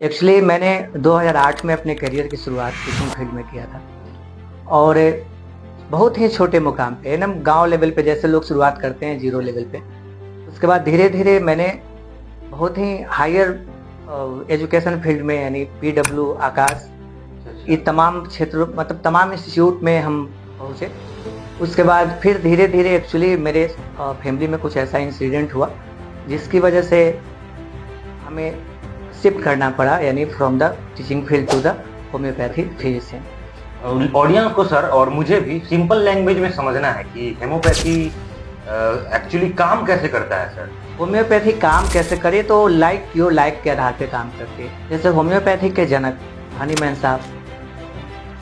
Actually मैंने 2008 में अपने करियर की शुरुआत टीचिंग फील्ड में किया था और बहुत ही छोटे मुकाम पे एकदम गांव लेवल पे जैसे लोग शुरुआत करते हैं जीरो लेवल पे। उसके बाद धीरे धीरे मैंने बहुत ही हायर एजुकेशन फील्ड में यानी पीडब्ल्यू आकाश ये तमाम क्षेत्रों मतलब तमाम इंस्टीट्यूट में हम पहुँचे। उसके बाद फिर धीरे धीरे एक्चुअली मेरे फैमिली में कुछ ऐसा इंसिडेंट हुआ जिसकी वजह से हमें शिफ्ट करना पड़ा यानी from the teaching field to the homeopathy physician. Audience को सर और मुझे भी सिंपल लैंग्वेज में समझना है कि हेमोपैथी एक्चुअली काम कैसे करता है सर। होम्योपैथी काम कैसे करे तो लाइक योर लाइक के आधार पे काम करती है। जैसे होम्योपैथी के जनक हनीमैन साहब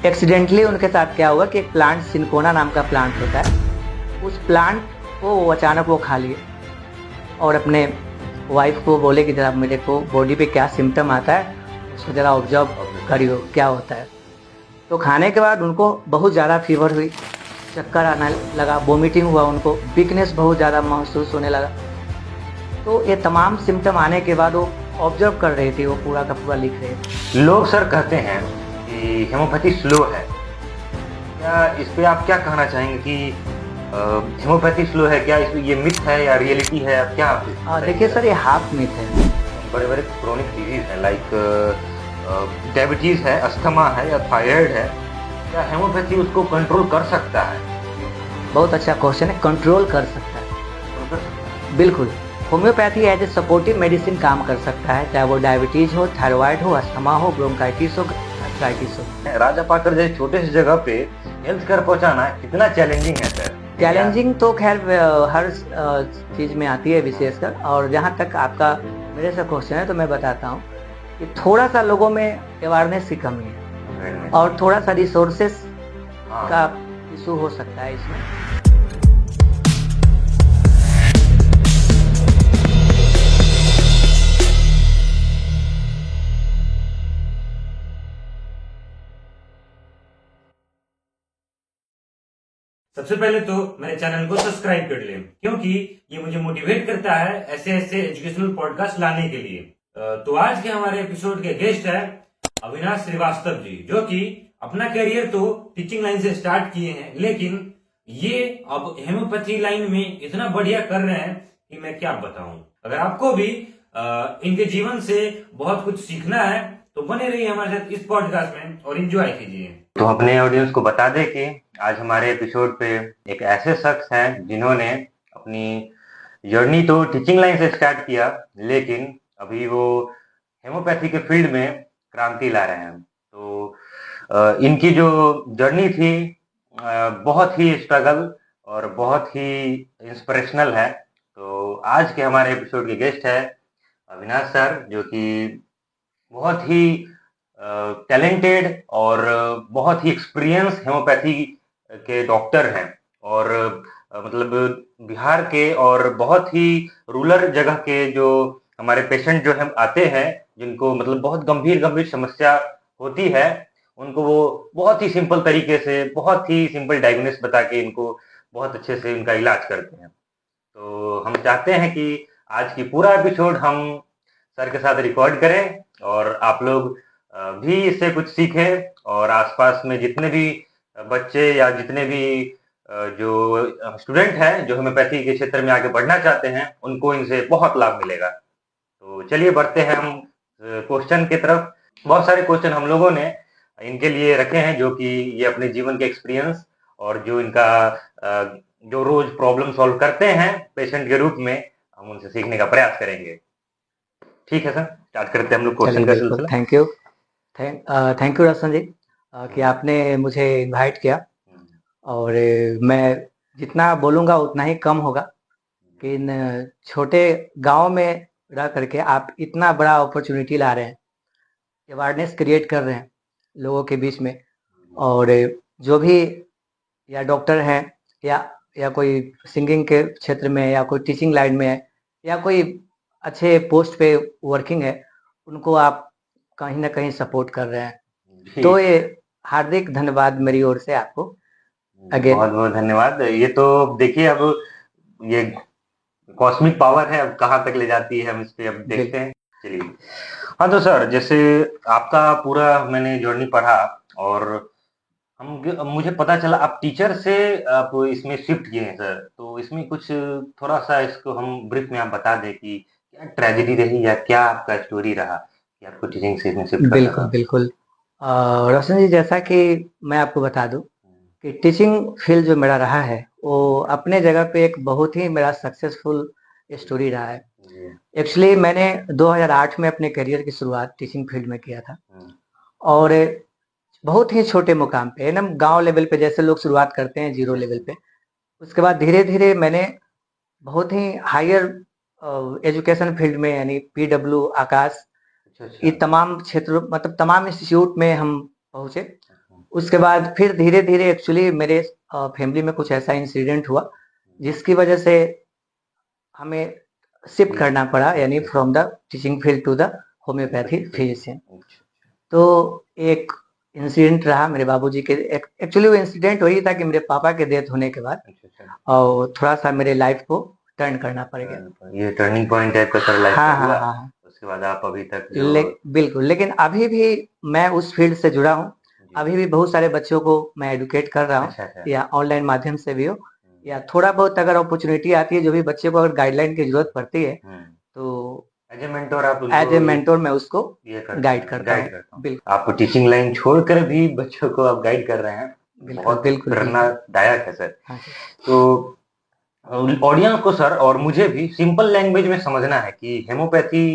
एक्सीडेंटली उनके साथ क्या हुआ कि एक प्लांट सिनकोना नाम का प्लांट होता है, उस प्लांट को अचानक वो खा लिए और अपने वाइफ को बोले कि जरा मेरे को बॉडी पे क्या सिम्टम आता है उसको ज़रा ऑब्जर्व करियो क्या होता है। तो खाने के बाद उनको बहुत ज़्यादा फीवर हुई, चक्कर आने लगा, वोमिटिंग हुआ, उनको वीकनेस बहुत ज़्यादा महसूस होने लगा। तो ये तमाम सिम्टम आने के बाद वो ऑब्जर्व कर रहे थे, वो पूरा का पूरा लिख रहे थे। लोग सर कहते हैं कि हेमोपैथी स्लो है, क्या इस पे आप क्या कहना चाहेंगे कि हेमोपैथी स्लो है, क्या इसमें ये मिथ है या रियलिटी है, आप क्या देखिए सर, ये हाफ मिथ है। बड़े बड़े क्रोनिक डिजीज है लाइक डायबिटीज है, अस्थमा है या थायराइड है, क्या हेमोपैथी उसको कंट्रोल कर सकता है? बहुत अच्छा क्वेश्चन है। कंट्रोल कर सकता है, बिल्कुल। Homeopathy as a supportive medicine काम कर सकता है, चाहे वो डायबिटीज हो, थायराइड हो, अस्थमा हो, ब्रोंकाइटिस हो, आर्थराइटिस हो। राजा पाकर जैसे छोटे से जगह पे हेल्थ केयर पहुंचाना कितना चैलेंजिंग है सर? चैलेंजिंग तो खैर हर चीज़ में आती है विशेषकर, और जहाँ तक आपका मेरे से क्वेश्चन है तो मैं बताता हूँ कि थोड़ा सा लोगों में अवेयरनेस की कमी है और थोड़ा सा रिसोर्सेस का इशू हो सकता है इसमें। सबसे पहले तो मेरे चैनल को सब्सक्राइब कर लें, क्योंकि ये मुझे मोटिवेट करता है ऐसे ऐसे एजुकेशनल पॉडकास्ट लाने के लिए। तो आज के हमारे एपिसोड के गेस्ट है अविनाश श्रीवास्तव जी, जो कि अपना करियर तो टीचिंग लाइन से स्टार्ट किए हैं, लेकिन ये अब हेमोपैथी लाइन में इतना बढ़िया कर रहे हैं कि मैं क्या बताऊं। अगर आपको भी इनके जीवन से बहुत कुछ सीखना है तो बने रहिए हमारे साथ इस पॉडकास्ट में और एंजॉय कीजिए। तो अपने ऑडियंस को बता दें कि आज हमारे एपिसोड पे एक ऐसे शख्स हैं जिन्होंने अपनी जर्नी तो टीचिंग लाइन से स्टार्ट किया, लेकिन अभी वो हेमोपैथी के फील्ड में क्रांति ला रहे हैं। तो इनकी जो जर्नी थी बहुत ही स्ट्रगल और बहुत ही इंस्पिरेशनल है। तो आज के हमारे एपिसोड के गेस्ट है अविनाश सर, जो कि बहुत ही टैलेंटेड और बहुत ही एक्सपीरियंस हेमोपैथी के डॉक्टर हैं और मतलब बिहार के और बहुत ही रूरल जगह के जो हमारे पेशेंट जो हम आते हैं, जिनको मतलब बहुत गंभीर गंभीर समस्या होती है, उनको वो बहुत ही सिंपल तरीके से, बहुत ही सिंपल डायग्नोसिस बता के इनको बहुत अच्छे से उनका इलाज करते हैं। तो हम चाहते हैं कि आज की पूरा एपिसोड हम सर के साथ रिकॉर्ड करें और आप लोग भी इससे कुछ सीखें, और आसपास में जितने भी बच्चे या जितने भी जो स्टूडेंट हैं जो होम्योपैथी के क्षेत्र में आगे बढ़ना चाहते हैं, उनको इनसे बहुत लाभ मिलेगा। तो चलिए बढ़ते हैं हम क्वेश्चन की तरफ। बहुत सारे क्वेश्चन हम लोगों ने इनके लिए रखे हैं, जो कि ये अपने जीवन के एक्सपीरियंस और जो इनका जो रोज प्रॉब्लम सॉल्व करते हैं पेशेंट के रूप में, हम उनसे सीखने का प्रयास करेंगे। ठीक है सर, स्टार्ट करते हैं हम लोग क्वेश्चन का सिलसिला। थैंक यू, थैंक यू रसन जी कि आपने मुझे इनवाइट किया, और मैं जितना बोलूँगा उतना ही कम होगा कि इन छोटे गांव में रह करके आप इतना बड़ा अपॉर्चुनिटी ला रहे हैं, अवेयरनेस क्रिएट कर रहे हैं लोगों के बीच में। और जो भी या डॉक्टर हैं या कोई सिंगिंग के क्षेत्र में या कोई टीचिंग लाइन में है या कोई अच्छे पोस्ट पे वर्किंग है, उनको आप कहीं ना कहीं सपोर्ट कर रहे हैं। तो ये हार्दिक धन्यवाद मेरी ओर से आपको अगेन। बहुत बहुत धन्यवाद। ये तो देखिए, अब ये कॉस्मिक पावर है, अब कहाँ तक ले जाती है हम इस पे अब देखते हैं। चलिए, हाँ तो सर, जैसे आपका पूरा मैंने जर्नी पढ़ा और मुझे पता चला आप टीचर से आप इसमें शिफ्ट किए हैं सर। तो इसमें कुछ थोड़ा सा इसको हम ब्रीफ में आप बता दें कि क्या ट्रेजेडी रही या क्या आपका स्टोरी रहा कि आपको टीचिंग से इसमें शिफ्ट करना बिल्कुल था? बिल्कुल। रोशन जी, जैसा कि मैं आपको बता दूं कि टीचिंग फील्ड जो मेरा रहा है वो अपने जगह पे एक बहुत ही मेरा सक्सेसफुल स्टोरी रहा है। जी। एक्चुअली मैंने 2008 में अपने करियर की शुरुआत टीचिंग फील्ड में किया था हम्म, और बहुत ही छोटे मुकाम पे ना, गांव लेवल पे जैसे लोग शुरुआत करते हैं जीरो लेवल पे। उसके बाद धीरे धीरे मैंने बहुत ही हायर एजुकेशन फील्ड में यानी पीडब्ल्यू, आकाश, अच्छा ये अच्छा। तमाम क्षेत्रों मतलब तमाम इंस्टीट्यूट में हम पहुंचे। उसके बाद फिर धीरे धीरे एक्चुअली मेरे फैमिली में कुछ ऐसा इंसिडेंट हुआ जिसकी वजह से हमें शिफ्ट करना पड़ा, यानी from the teaching field to the homeopathy physician. तो एक इंसिडेंट रहा मेरे बाबूजी के। एक्चुअली वो इंसिडेंट वही था कि मेरे पापा के डेथ होने के बाद और थोड़ा सा मेरे लाइफ को टर्न करना पड़ गया। ये टर्निंग पॉइंट टाइप का सर लाइफ हाँ का हाँ हुआ। हाँ हाँ। उसके बाद आप अभी तक जो बिल्कुल, लेकिन अभी भी मैं उस फील्ड से जुड़ा हूँ। अभी भी बहुत सारे बच्चों को मैं एडुकेट कर रहा हूँ, अच्छा अच्छा। या ऑनलाइन माध्यम से भी हो, या थोड़ा बहुत अगर अपॉर्चुनिटी आती है, जो भी बच्चे को अगर गाइडलाइन की जरूरत पड़ती है तो एज ए मेंटोर आप एज ए उनको मेंटोर मैं उसको ये गाइड करता गाइड हूँ। करता हूँ। बिल्कुल आप टीचिंग लाइन छोड़कर भी बच्चों को आप गाइड कर रहे हैं, बिल्कुल बहुत बिल्कुल बिल्कुल। प्रेरणादायक है सर। हाँ जी। तो ऑडियंस को सर और मुझे भी सिंपल लैंग्वेज में समझना है कि हेमोपैथी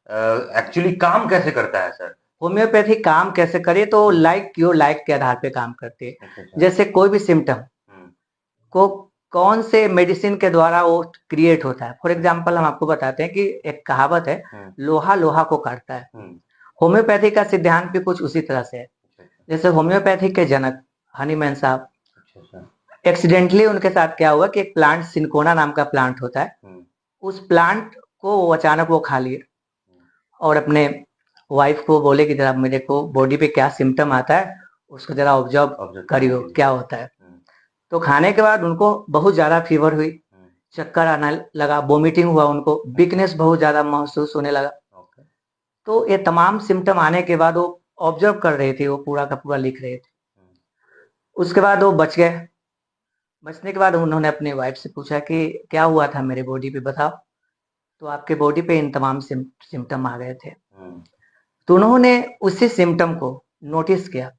एक्चुअली काम कैसे करता है सर। होम्योपैथी काम कैसे करे, तो लाइक क्योर लाइक के आधार पे काम करती है। अच्छा अच्छा। जैसे कोई भी सिम्टम हम्म, को कौन से मेडिसिन के द्वारा वो क्रिएट होता है। फॉर एग्जाम्पल हम आपको बताते हैं कि एक कहावत है, लोहा लोहा को काटता है। होम्योपैथी का सिद्धांत भी कुछ उसी तरह से है। अच्छा अच्छा। जैसे होम्योपैथी के जनक हनीमैन साहब, अच्छा अच्छा। एक्सीडेंटली उनके साथ क्या हुआ कि एक प्लांट सिनकोना नाम का प्लांट होता है, उस प्लांट को वो अचानक वो खा लिए और अपने वाइफ को बोले कि जरा मेरे को बॉडी पे क्या सिम्टम आता है उसको जरा ऑब्जर्व करियो क्या होता है। तो खाने के बाद उनको बहुत ज्यादा फीवर हुई, चक्कर आने लगा, वोमिटिंग हुआ, उनको वीकनेस बहुत ज्यादा महसूस होने लगा। तो ये तमाम सिम्टम आने के बाद वो ऑब्जर्व कर रहे थे, वो पूरा का पूरा लिख रहे थे। उसके बाद वो बच गए। बचने के बाद उन्होंने अपनी वाइफ से पूछा कि क्या हुआ था मेरे बॉडी पे, बताओ। तो आपके बॉडी पे इन तमाम सिम्टम आ गए थे। तो उन्होंने उसी सिम्टम को नोटिस किया।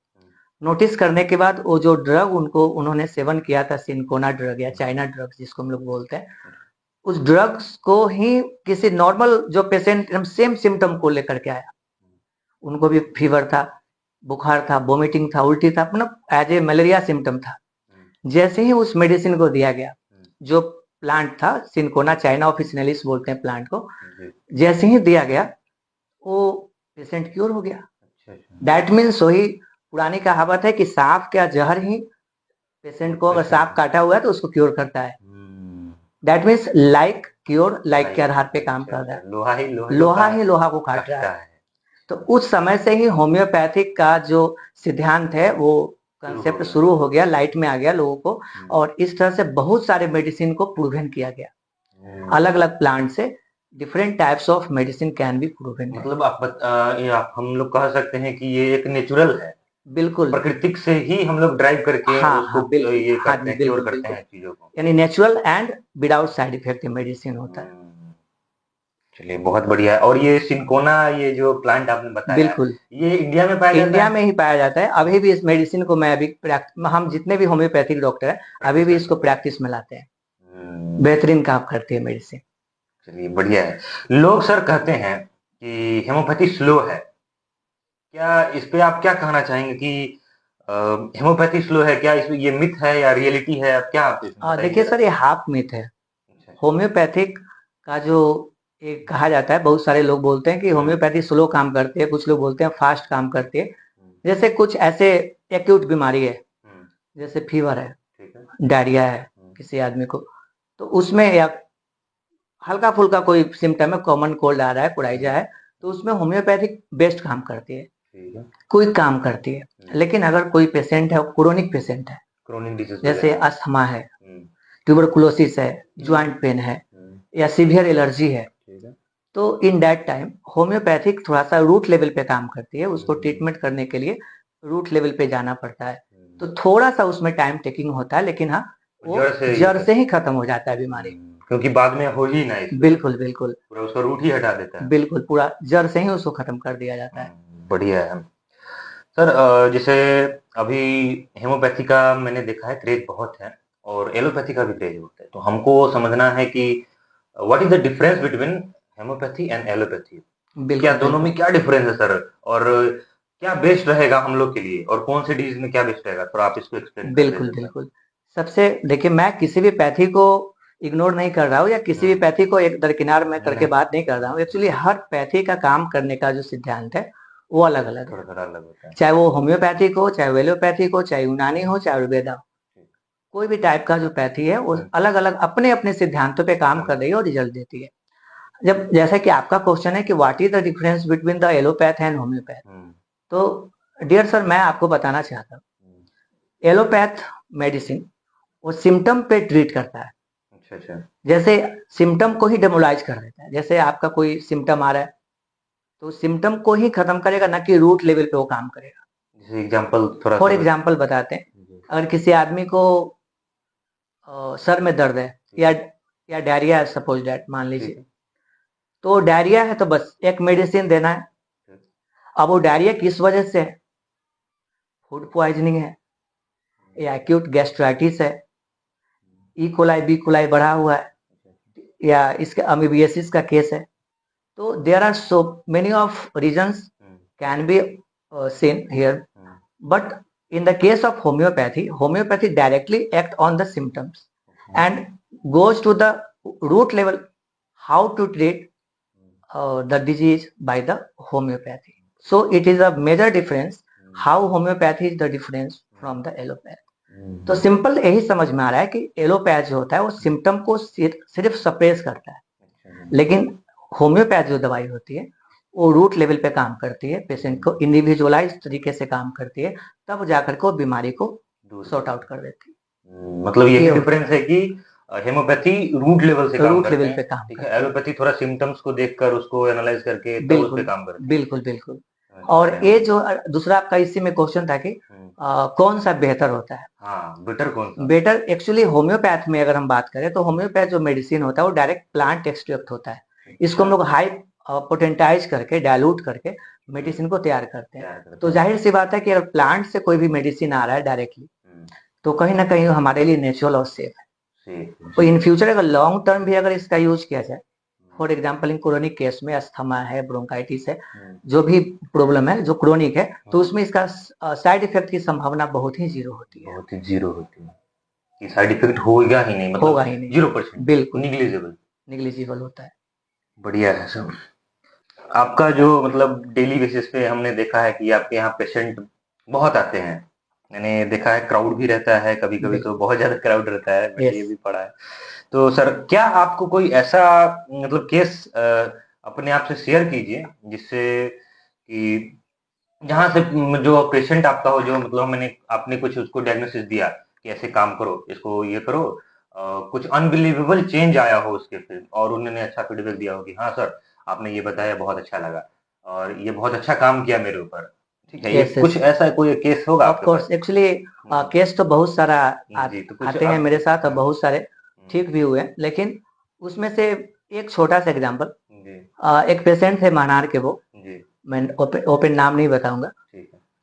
नोटिस करने के बाद वो जो ड्रग उनको उन्होंने सेवन किया था, सिनकोना ड्रग या चाइना ड्रग जिसको हम लोग बोलते हैं, उस ड्रग्स को ही किसी नॉर्मल जो पेशेंट एकदम सेम सिम्टम को लेकर के आया। उनको भी फीवर था, बुखार था, वोमिटिंग था, उल्टी था, मतलब एज ए मलेरिया सिम्टम था। जैसे ही उस मेडिसिन को दिया गया, जो प्लांट था सिनकोना चाइना ऑफिसिनलिस बोलते हैं प्लांट को, जैसे ही दिया गया वो पेशेंट क्योर हो गया। दैट मीन्स वही पुरानी कहावत है कि सांप क्या जहर ही पेशेंट को अगर सांप काटा हुआ है तो उसको क्योर करता है। That means like cure like के आधार पे काम कर रहा है। लोहा ही लोहा को काट रहा है। तो उस समय से ही होम्योपैथिक का जो सिद्धांत है वो कंसेप्ट शुरू हो गया, लाइट में आ गया लोगों को, और इस तरह से बहुत सारे मेडिसिन को प्रूवन किया गया। अलग अलग प्लांट से different types of medicine can be proven. मतलब आप हम लोग कह सकते हैं कि ये एक नेचुरल है, बिल्कुल प्राकृतिक से ही हम लोग ड्राइव करके उसको ये करते हैं, क्योर करते हैं चीजों को, यानी natural and without side effect medicine होता है। चलिए बहुत बढ़िया है। और ये सिनकोना ये जो प्लांट आपने बताया, बिल्कुल ये इंडिया में पाया जाता है? इंडिया में ही पाया जाता है। अभी भी इस मेडिसिन को मैं अभी हम जितने भी होम्योपैथिक डॉक्टर हैं अभी भी इसको प्रैक्टिस में लाते हैं। बेहतरीन काम करती है मेडिसिन। चलिए बढ़िया है। लोग सर कहते हैं कि हेमोपैथी स्लो है, क्या इस पे आप क्या कहना चाहेंगे कि हेमोपैथी स्लो है? क्या इसमें ये मिथ है या रियलिटी है? आप क्या देखिए सर, ये हाफ मिथ है। होम्योपैथिक का जो एक कहा जाता है, बहुत सारे लोग बोलते हैं कि होम्योपैथी स्लो काम करती है, कुछ लोग बोलते हैं फास्ट काम करती है। जैसे कुछ ऐसे एक्यूट बीमारी है, जैसे फीवर है, डायरिया है किसी आदमी को, तो उसमें या हल्का फुल्का कोई सिम्टम है, कॉमन कोल्ड आ रहा है, कोराइजा है, तो उसमें होम्योपैथिक बेस्ट काम करती है, क्विक काम करती है। लेकिन अगर कोई पेशेंट है, क्रोनिक पेशेंट है, जैसे अस्थमा है, ट्यूबरकुलोसिस है, ज्वाइंट पेन है, या सीवियर एलर्जी है, तो इन दैट टाइम होम्योपैथिक थोड़ा सा रूट लेवल पे काम करती है, उसको ट्रीटमेंट करने के लिए रूट लेवल पे जाना पड़ता है, तो थोड़ा सा उसमें टाइम टेकिंग होता है, लेकिन हाँ वो जड़ से ही खत्म हो जाता है बीमारी, क्योंकि बाद में हो ही ना इसमें। बिल्कुल बिल्कुल पूरा उसका रूट ही हटा देता है। बिल्कुल, पूरा जड़ से ही उसको खत्म कर दिया जाता है। बढ़िया है सर। जैसे अभी हेमोपैथी का मैंने देखा है क्रेज बहुत है और एलोपैथी का भी क्रेज होता है, तो हमको समझना है कि what is the difference between homoeopathy and allopathy. क्या दोनों में क्या डिफरेंस है सर, और क्या बेस्ट रहेगा हम लोग के लिए, और कौन से डिजीज में क्या बेस्ट रहेगा, थोड़ा आप इसको एक्सप्लेन कर बिल्कुल बिल्कुल। सबसे देखिए, मैं किसी भी पैथी को इग्नोर नहीं कर रहा हूँ या किसी भी पैथी को एक दरकिनार में करके बात नहीं कर रहा हूँ। एक्चुअली हर पैथी का काम करने का जो सिद्धांत है वो अलग अलग है, थोड़ा अलग होता है। चाहे वो होम्योपैथिक हो, चाहे एलोपैथिक हो, चाहे यूनानी हो, चाहे आयुर्वेदा हो, कोई भी टाइप का जो पैथी है वो अलग अलग अपने अपने सिद्धांतों पे काम कर रही है और रिजल्ट देती है। जब जैसा कि आपका क्वेश्चन है कि what is the difference between the allopath and homeopath, तो डियर सर मैं आपको बताना चाहता हूँ, एलोपैथ मेडिसिन वो सिम्टम पे ट्रीट करता है। अच्छा। जैसे सिम्टम को ही डेमोलाइज कर देता है, जैसे आपका कोई सिम्टम आ रहा है तो सिम्टम को ही खत्म करेगा, ना कि रूट लेवल पे वो काम करेगा। जैसे एग्जांपल थोड़ा फॉर एग्जांपल बताते हैं, अगर किसी आदमी को सर में दर्द है या डायरिया है, सपोज दैट मान लीजिए, तो डायरिया है तो बस एक मेडिसिन देना है। अब वो डायरिया किस वजह से है, फूड पॉइजनिंग है या एक्यूट गैस्ट्राइटिस है, ई कोलाई बी कोलाई बढ़ा हुआ है, या इसका अमीबियासिस का केस है, तो there are so many of reasons can be seen here, but in the case of homeopathy directly act on the symptoms and goes to the root level, how to treat the disease by the homeopathy. So it is a major difference how homeopathy is the difference from the allopathy. तो simple यही समझ में आ रहा है कि allopath जो होता है वो सिम्टम को सिर्फ सप्रेस करता है, लेकिन होम्योपैथ जो दवाई होती है वो रूट लेवल पे काम करती है, पेशेंट को इंडिविजुअलाइज तरीके से काम करती है, तब जाकर के बीमारी को सॉर्ट आउट कर देती है। मतलब ये डिफरेंस है कि हेमोपैथी रूट लेवल से काम रूट लेवल पे काम करते हैं, एलोपैथी थोड़ा सिम्टम्स को देखकर उसको एनालाइज करके तब उस पे काम करती है। बिल्कुल बिल्कुल। और ये जो दूसरा आपका इसी में क्वेश्चन था कि कौन सा बेहतर होता है। हाँ, बेटर कौन सा? बेटर एक्चुअली होम्योपैथ में अगर हम बात करें तो होम्योपैथ जो मेडिसिन होता है वो डायरेक्ट प्लांट एक्सट्रैक्ट होता है, इसको हम लोग हाई पोटेंटाइज करके डायलूट करके मेडिसिन को तैयार करते हैं। तो जाहिर सी बात है कि अगर प्लांट से कोई भी मेडिसिन आ रहा है डायरेक्टली तो कहीं ना कहीं हमारे लिए नेचुरल और सेफ है। तो इन फ्यूचर अगर लॉन्ग टर्म भी अगर इसका यूज किया जाए, for example in chronic case में अस्थमा है, ब्रोंकाइटिस है, जो भी प्रॉब्लम है जो क्रोनिक है, तो उसमें इसका साइड इफेक्ट की संभावना बहुत ही जीरो होती है। बहुत ही जीरो होती है कि साइड इफेक्ट होगा ही नहीं, मतलब होगा ही नहीं, 0%, बिल्कुल निग्लिजिबल होता है। बढ़िया है सर। आपका जो मतलब डेली बेसिस पे हमने देखा है कि आपके यहाँ पेशेंट बहुत आते हैं, मैंने देखा है क्राउड भी रहता है, कभी कभी तो बहुत ज्यादा क्राउड रहता है, मैंने ये भी पढ़ा है। तो सर क्या आपको कोई ऐसा मतलब केस अपने आप से शेयर कीजिए जिससे कि जहाँ से जो पेशेंट आपका हो, जो मतलब मैंने आपने कुछ उसको डायग्नोसिस दिया कि ऐसे काम करो, इसको ये करो, कुछ अनबिलीवेबल चेंज आया हो उसके फिर, और उन्होंने अच्छा फीडबैक दिया हो कि हाँ सर आपने ये बताया बहुत अच्छा लगा और ये बहुत अच्छा काम किया मेरे ऊपर, ठीक है। ये कुछ ऐसा कोई केस होगा? ऑफ कोर्स, एक्चुअली केस तो बहुत सारा आते हैं मेरे साथ और बहुत सारे ठीक भी हुए, लेकिन उसमें से एक छोटा सा एग्जांपल, एक पेशेंट थे महानार के, वो मैं ओपन नाम नहीं बताऊंगा,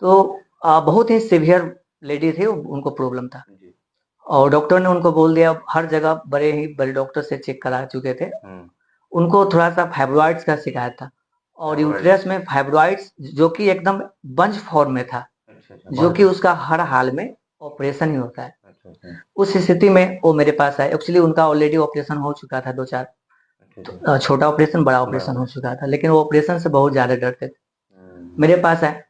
तो बहुत ही सीवियर लेडी थी, उनको प्रॉब्लम था और डॉक्टर ने उनको बोल दिया, हर जगह बड़े ही बड़े डॉक्टर से चेक करा चुके थे, उनको थोड़ा सा फाइब्रॉइड्स का शिकायत था और यूट्रस में फाइब्रॉइड्स जो कि एकदम बंच फॉर्म में था, जो कि उसका हर हाल में ऑपरेशन ही होता है। उस स्थिति में वो मेरे पास आए। एक्चुअली उनका ऑलरेडी ऑपरेशन हो चुका था, 2-4, तो छोटा ऑपरेशन बड़ा ऑपरेशन हो चुका था, लेकिन वो ऑपरेशन से बहुत ज्यादा डरते थे। मेरे पास आए,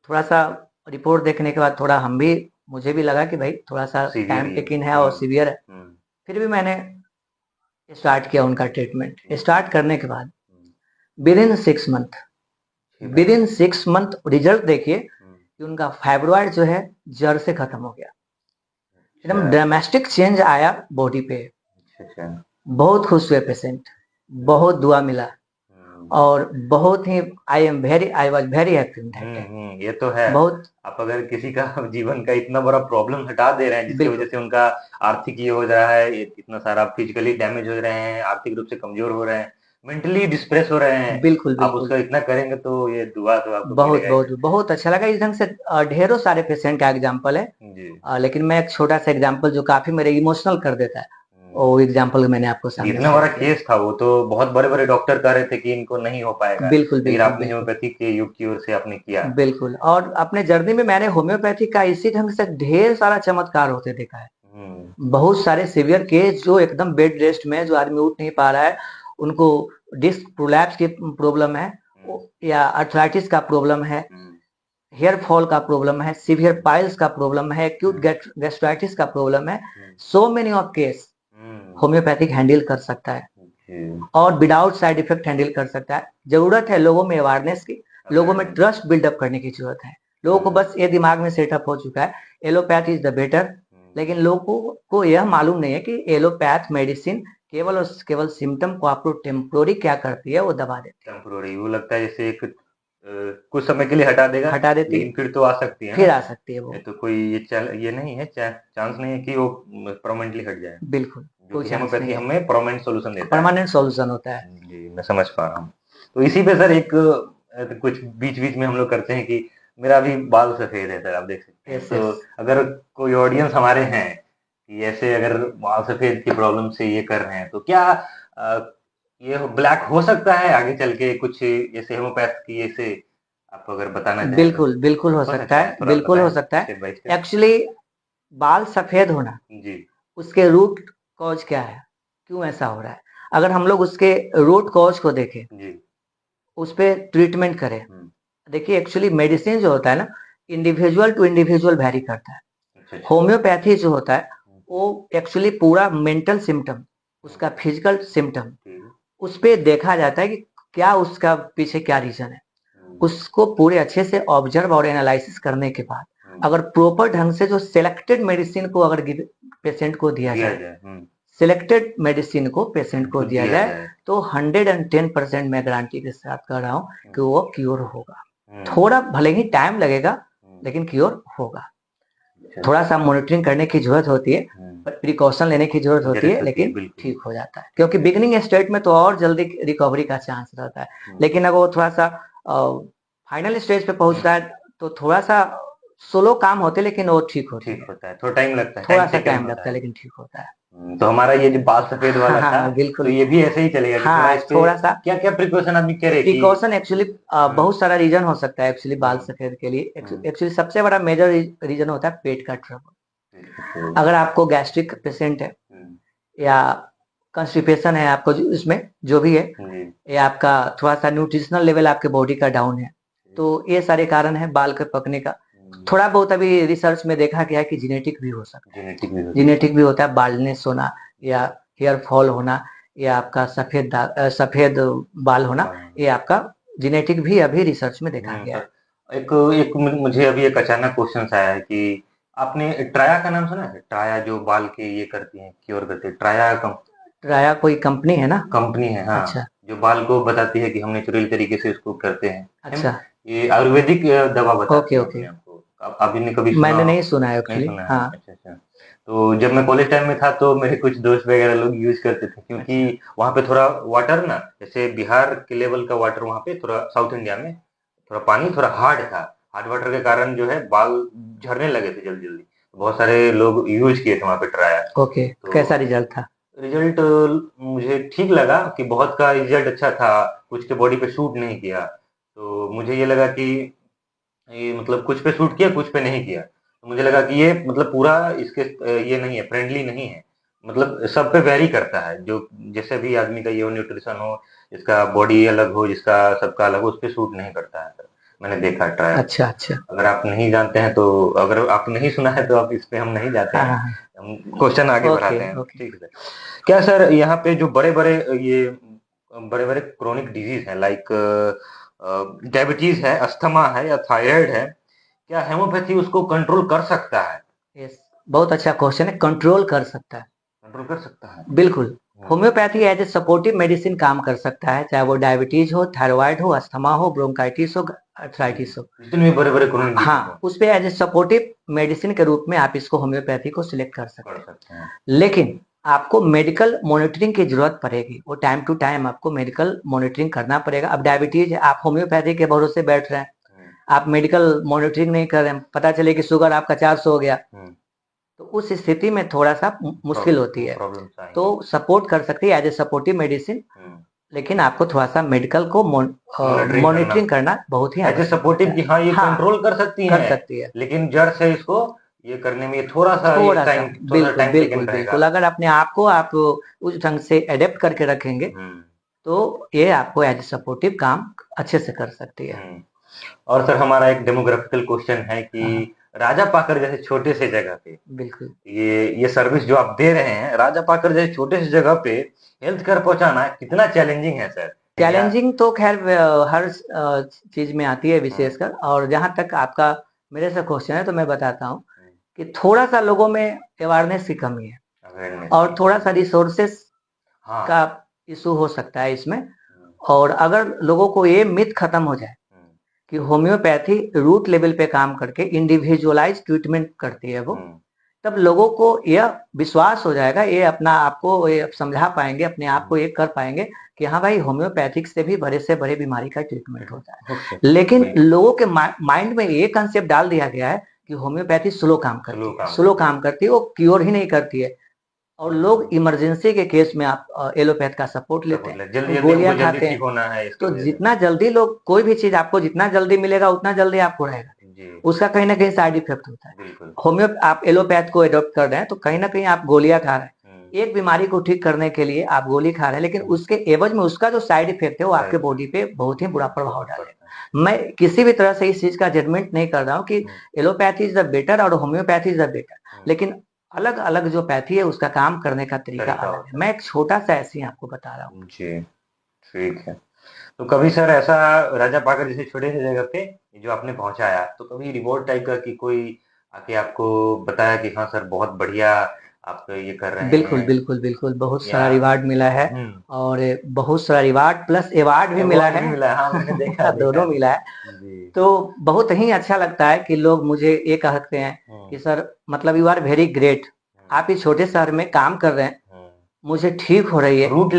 थोड़ा सा रिपोर्ट देखने के बाद थोड़ा मुझे भी लगा कि भाई थोड़ा सा टाइम टेकिंग है और सीवियर है, फिर भी मैंने स्टार्ट किया उनका ट्रीटमेंट। स्टार्ट करने के बाद विद इन 6 मंथ रिजल्ट देखिए कि उनका फाइब्रॉइड जो है जड़ से खत्म हो गया, एकदम ड्रामेटिक चेंज आया बॉडी पे। बहुत खुश हुए पेशेंट, बहुत दुआ मिला और बहुत ही I was very happy that time. ये तो है। बहुत आप अगर किसी का जीवन का इतना बड़ा प्रॉब्लम हटा दे रहे हैं जिसकी बिल्कुल वजह से उनका आर्थिक ये हो रहा है, इतना सारा फिजिकली डैमेज हो रहे हैं, आर्थिक रूप से कमजोर हो रहे हैं, मेंटली डिस्प्रेस हो रहे हैं, बिल्कुल आप बिल्कुल उसका इतना करेंगे तो ये दुआ तो आपको बहुत मिलेगा ही बहुत मिलेगा। बहुत अच्छा लगा इस ढंग से। ढेरों सारे पेशेंट का एग्जाम्पल है, जी। लेकिन मैं एक छोटा सा एग्जाम्पल जो काफी मेरे इमोशनल कर देता है, वो एग्जाम्पल मैंने आपको जी, सामने इतना शेयर बड़ा किया। केस था वो, तो बहुत बड़े बड़े डॉक्टर कह रहे थे कि इनको नहीं हो पाएगा, बिल्कुल लेकिन बिल्कुल आपने बिल्कुल होम्योपैथी के युग की ओर से आपने किया। बिल्कुल। और अपने जर्नी में मैंने होम्योपैथी का इसी ढंग से ढेर सारा चमत्कार होते देखा है। बहुत सारे सीवियर केस जो एकदम बेड रेस्ट में, जो आदमी उठ नहीं पा रहा है, उनको डिस्क प्रोलैप्स की प्रॉब्लम है, या अर्थराइटिस का प्रॉब्लम है, हेयर फॉल का प्रॉब्लम है, सीवियर पाइल्स का प्रॉब्लम है, एक्यूट गैस्ट्राइटिस का प्रॉब्लम है, सो many of case homeopathic handle कर सकता है और विदाउट साइड इफेक्ट हैंडल कर सकता है। जरूरत है लोगों में अवेयरनेस की, लोगों में ट्रस्ट बिल्डअप करने की जरूरत है। लोगों को बस ये दिमाग में सेटअप हो चुका है एलोपैथ इज द बेटर, लेकिन लोगों को यह मालूम नहीं है कि एलोपैथ मेडिसिन केवल और केवल सिम्टम को आपको टेम्पोररी क्या करती है, वो दबा देती है। टेम्पोररी वो लगता है जैसे एक कुछ समय के लिए हटा देगा, हटा देती लेकिन फिर तो आ सकती है फिर ना। आ सकती है वो। ये तो कोई ये नहीं है, चांस नहीं है कि वो परमानेंटली हट जाए, बिल्कुल जो कोई कि चांस हेमोपैथी नहीं है, हमें परमानेंट सॉल्यूशन देता है। परमानेंट सॉल्यूशन होता है। जी, मैं समझ पा रहा हूँ। तो इसी पे सर एक कुछ बीच-बीच में हम लोग करते हैं कि मेरा भी बाल सफ़ेद है सर, आप देख सकते हैं। यस तो यस अगर कोई ऑडियंस हमारे हैं कि ऐसे अगर बाल सफ़ेद की प्रॉब्लम से ये कर रहे हैं, तो क्या ये ब्लैक हो सकता है आगे चल के कुछ जैसे हेमोपैथ की ऐसे आप अगर बताना चाहें तो? बिल्कुल बिल्कुल हो सकता है, थोड़ा बिल्कुल हो बताएँ सकता है। Step by step? एक्चुअली बाल सफेद होना, जी, उसके रूट कॉज क्या है, क्यों ऐसा हो रहा है, अगर हम लोग उसके रूट कॉज को देखें, जी। उस पे ट्रीटमेंट करें। देखिए एक्चुअली मेडिसिन जो होता है ना, इंडिविजुअल टू इंडिविजुअल वेरी करता है। अच्छा, अच्छा। होम्योपैथी जो होता है वो एक्चुअली पूरा मेंटल सिम्टम, उसका फिजिकल सिम्टम, उस पे देखा जाता है कि क्या उसका पीछे क्या रीजन है। उसको पूरे अच्छे से ऑब्जर्व और एनालिसिस करने के बाद अगर प्रॉपर ढंग से जो सिलेक्टेड मेडिसिन को अगर पेशेंट को दिया जाए, सिलेक्टेड मेडिसिन को पेशेंट को दिया जाए, तो 110% मैं गारंटी के साथ कह रहा हूँ कि वो क्योर होगा। थोड़ा भले ही टाइम लगेगा, लेकिन क्योर होगा। थोड़ा सा मॉनिटरिंग करने की जरूरत होती है, प्रिकॉशन लेने की जरूरत होती है, लेकिन ठीक हो जाता है, क्योंकि बिगिनिंग स्टेट में तो और जल्दी रिकवरी का चांस रहता है। लेकिन अगर वो थोड़ा सा फाइनल स्टेज पे पहुंचता है तो थोड़ा सा स्लो काम होते, लेकिन वो ठीक होता है, थोड़ा टाइम लगता है, थोड़ा सा टाइम लगता है, लेकिन ठीक होता है। तो हमारा ये जो बाल सफेद वाला था, तो बिल्कुल। ये भी ऐसे ही चलेगा कि थोड़ा हाँ इस पे थोड़ा सा क्या-क्या प्रिकॉशन आदमी करे कि प्रिकॉशन एक्चुअली बहुत सारा रीजन हो सकता है एक्चुअली बाल सफेद के लिए। एक्चुअली सबसे बड़ा मेजर रीजन होता है पेट का ट्रबल। अगर आपको गैस्ट्रिक पेशेंट है या कंस्टिपेशन है आपको, इसमें जो भी है, या आपका थोड़ा सा न्यूट्रिशनल लेवल आपके बॉडी का डाउन है, तो ये सारे कारण है बाल के पकने का। थोड़ा बहुत अभी रिसर्च में देखा गया है कि जेनेटिक भी हो सकता है, जेनेटिक भी होता है, बाल्डनेस होना या हेयर फॉल होना या आपका सफेद बाल होना, ये आपका जेनेटिक भी अभी रिसर्च में देखा गया है। एक एक मुझे अभी एक अचानक क्वेश्चन आया है कि आपने ट्राया का नाम सुना है? ट्राया जो बाल के ये करती है, क्योर करती है, ट्राया कोई कंपनी है ना? कंपनी है, हाँ। अच्छा। जो बाल को बताती है कि हम नेचुरल तरीके से उसको करते हैं। अच्छा। ये आयुर्वेदिक दवा बताती है ओके अपने आपको। अभी ने कभी सुना? मैंने नहीं सुना है नहीं एक्चुअली। सुना है? हाँ। अच्छा, अच्छा। तो जब मैं कॉलेज टाइम में था तो मेरे कुछ दोस्त वगैरह लोग यूज करते थे, क्योंकि वहाँ पे थोड़ा वाटर ना, जैसे बिहार के लेवल का वाटर वहाँ पे थोड़ा साउथ इंडिया में थोड़ा पानी थोड़ा हार्ड था। हार्ड वाटर के कारण जो है बाल झड़ने लगे थे जल्दी जल्दी। बहुत सारे लोग यूज किए थे वहाँ पे ट्राया। ओके, तो कैसा रिजल्ट था? रिजल्ट मुझे ठीक लगा कि बहुत का रिजल्ट अच्छा था, कुछ के बॉडी पे शूट नहीं किया। तो मुझे ये लगा कि ये मतलब कुछ पे शूट किया, कुछ पे नहीं किया। तो मुझे लगा कि ये मतलब पूरा इसके ये नहीं है, फ्रेंडली नहीं है। मतलब सब पे वेरी करता है, जो जैसे भी आदमी का ये हो, न्यूट्रिशन हो, जिसका बॉडी अलग हो, जिसका सबका अलग हो, उस पे शूट नहीं करता है सर। मैंने देखा ट्रायल। अच्छा अच्छा। अगर आप नहीं जानते हैं तो, अगर आप नहीं सुना है तो आप इस पे हम नहीं जाते हैं। हम क्वेश्चन आगे बढ़ाते हैं। ठीक है सर। क्या सर यहाँ पे जो बड़े-बड़े ये बड़े-बड़े क्रोनिक डिजीज है, लाइक डायबिटीज है, अस्थमा है या थायराइड है, क्या हेमोपैथी उसको कंट्रोल कर सकता है? यस, बहुत अच्छा क्वेश्चन है। कंट्रोल कर सकता है, कंट्रोल कर सकता है? बिल्कुल। Homeopathy as a supportive medicine काम कर सकता है, चाहे वो डायबिटीज हो, थायराइड हो, अस्थमा हो, ब्रोंकाइटिस हो, अर्थराइटिस हो। जितने भी बड़े-बड़े क्रोनिक डिजीज हाँ, उस पे एज ए सपोर्टिव मेडिसिन के रूप में आप इसको होम्योपैथी को सिलेक्ट कर सकते हैं। लेकिन आपको मेडिकल मॉनिटरिंग की जरूरत पड़ेगी, वो टाइम टू टाइम आपको मेडिकल मॉनिटरिंग करना पड़ेगा। अब डायबिटीज है, आप होम्योपैथी के भरोसे बैठ रहे हैं, आप मेडिकल मॉनिटरिंग नहीं कर रहे हैं, पता चले कि शुगर आपका 400 हो गया, तो उस स्थिति में थोड़ा सा मुश्किल होती है। तो सपोर्ट कर सकती है एज ए सपोर्टिव मेडिसिन, लेकिन आपको थोड़ा सा मेडिकल को मॉनिटरिंग करना बहुत ही एज ए सपोर्टिव की हाँ ये कंट्रोल कर सकती है, लेकिन जड़ से इसको ये करने में थोड़ा सा टाइम बिल्कुल अगर अपने आप को आप उस ढंग से एडेप्ट करके रखेंगे तो ये आपको एज सपोर्टिव काम अच्छे से कर सकती है। और सर हमारा एक डेमोग्राफिकल क्वेश्चन है कि राजा पाकर जैसे छोटे से जगह पे बिल्कुल ये सर्विस जो आप दे रहे हैं, राजा पाकर जैसे छोटे से जगह पे हेल्थ केयर पहुंचाना कितना चैलेंजिंग है सर? चैलेंजिंग तो खैर हर चीज में आती है विशेषकर, और जहां तक आपका मेरे से क्वेश्चन है तो मैं बताता हूँ कि थोड़ा सा लोगों में अवेयरनेस की कमी है और थोड़ा सा रिसोर्सेस का इशू हो सकता है इसमें। और अगर लोगों को ये मिथ खत्म हो जाए कि होम्योपैथी रूट लेवल पे काम करके इंडिविजुअलाइज ट्रीटमेंट करती है, वो तब लोगों को यह विश्वास हो जाएगा, ये अपना आपको ये समझा पाएंगे, अपने आप को ये कर पाएंगे कि हाँ भाई होम्योपैथिक से भी बड़े से बड़े बीमारी का ट्रीटमेंट होता है। लेकिन लोगों के माइंड में ये कंसेप्ट डाल दिया गया है कि होम्योपैथी स्लो काम करती है, वो क्योर ही नहीं करती है। और लोग इमरजेंसी के केस में आप एलोपैथ का सपोर्ट लेते हैं, गोलियां खाते हैं। तो जितना जल्दी लोग कोई भी चीज आपको जितना जल्दी मिलेगा उतना जल्दी आपको रहेगा, उसका कहीं ना कहीं साइड इफेक्ट होता है। होम्यो आप एलोपैथ को एडॉप्ट कर रहे हैं तो कहीं ना कहीं आप गोलियां खा रहे हैं, एक बीमारी को ठीक करने के लिए आप गोली खा रहे हैं, लेकिन उसके एवज में उसका जो साइड इफेक्ट है वो आपके बॉडी पे बहुत ही बुरा प्रभाव डालेगा। मैं किसी भी तरह से इस चीज का जजमेंट नहीं कर रहा हूँ कि एलोपैथी इज द बेटर और होम्योपैथी इज द बेटर, लेकिन अलग अलग जो पैथी है उसका काम करने का तरीका अलग है। मैं एक छोटा सा ऐसे ही आपको बता रहा हूँ। जी ठीक है। तो कभी सर ऐसा राजा पाकर जैसे छोटे से जगह पे जो आपने पहुंचाया, तो कभी रिवॉर्ड टाइप का कि कोई आके आपको बताया कि हाँ सर बहुत बढ़िया आप ये कर रहे हैं? बिल्कुल बहुत सारा रिवार्ड मिला है, और बहुत सारा रिवार्ड प्लस अवार्ड भी मिला है। हाँ, मैंने देखा दोनों मिला है। तो बहुत ही अच्छा लगता है कि लोग मुझे ये कहते हैं कि सर मतलब यू आर वेरी ग्रेट, आप इस छोटे शहर में काम कर रहे हैं, मुझे ठीक हो रही है, रूट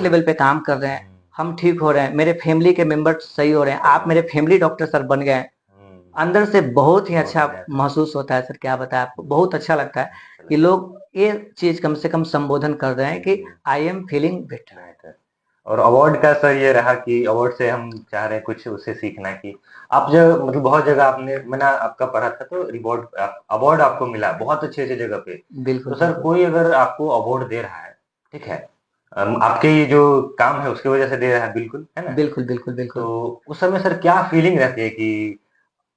लेवल पे काम कर रहे हैं, हम ठीक हो रहे हैं, मेरे फैमिली के मेंबर सही हो रहे हैं, आप मेरे फैमिली डॉक्टर सर बन गए। अंदर से बहुत ही अच्छा महसूस होता है सर, क्या बताएं आपको, बहुत अच्छा लगता है कि लोग ये चीज कम से कम संबोधन कर रहे हैं कि आई एम फीलिंग बेटर। और अवार्ड का सर ये रहा कि अवार्ड से हम चाह रहे हैं कुछ उससे सीखना कि आप जो मतलब बहुत जगह मैंने आपका पढ़ा था तो अवार्ड आपको मिला बहुत अच्छी जगह पे। बिल्कुल। तो सर कोई अगर आपको अवार्ड दे रहा है, ठीक है, आपके ये जो काम है उसकी वजह से दे रहा है, बिल्कुल है ना? बिल्कुल। तो उस समय सर क्या फीलिंग रहती है कि